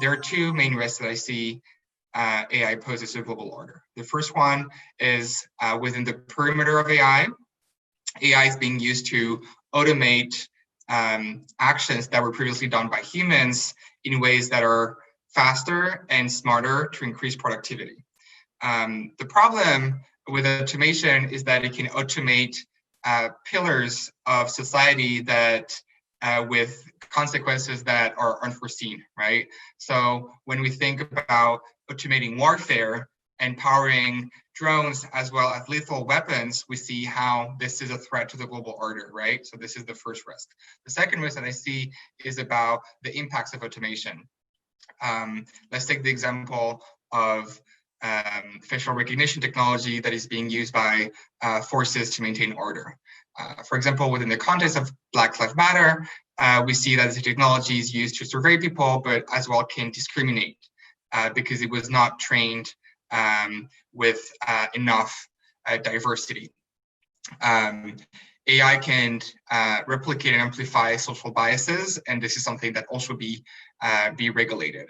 there are two main risks that I see AI poses to the global order. The first one is within the perimeter of AI. AI is being used to automate actions that were previously done by humans in ways that are faster and smarter to increase productivity. The problem with automation is that it can automate pillars of society that with consequences that are unforeseen, right? So when we think about automating warfare and powering drones as well as lethal weapons, we see how this is a threat to the global order, right? So this is the first risk. The second risk that I see is about the impacts of automation. Let's take the example of facial recognition technology that is being used by forces to maintain order. For example, within the context of Black Lives Matter, we see that the technology is used to survey people, but as well can discriminate because it was not trained with enough diversity. AI can replicate and amplify social biases, and this is something that also be regulated.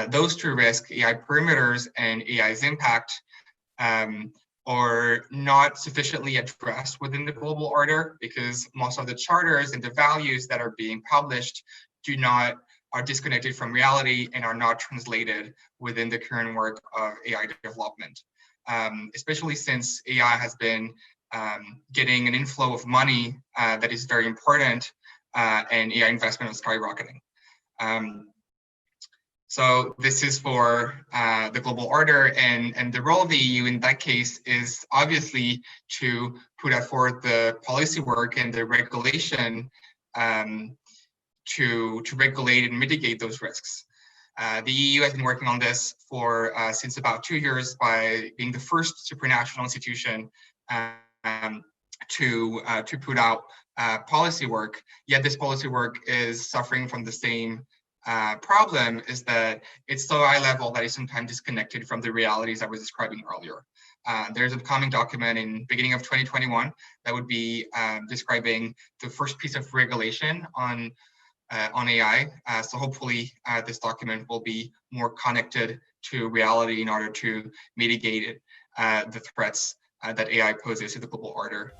Those two risks, AI perimeters and AI's impact, are not sufficiently addressed within the global order because most of the charters and the values that are being published are disconnected from reality and are not translated within the current work of AI development. Especially since AI has been getting an inflow of money that is very important, and AI investment is skyrocketing. So this is for the global order, and the role of the EU in that case is obviously to put forward the policy work and the regulation to regulate and mitigate those risks. The EU has been working on this for since about 2 years by being the first supranational institution to put out policy work. Yet this policy work is suffering from the same problem, is that it's so high level that it's sometimes disconnected from the realities I was describing earlier. There's a upcoming document in beginning of 2021 that would be describing the first piece of regulation on AI. So hopefully this document will be more connected to reality in order to mitigate the threats that AI poses to the global order.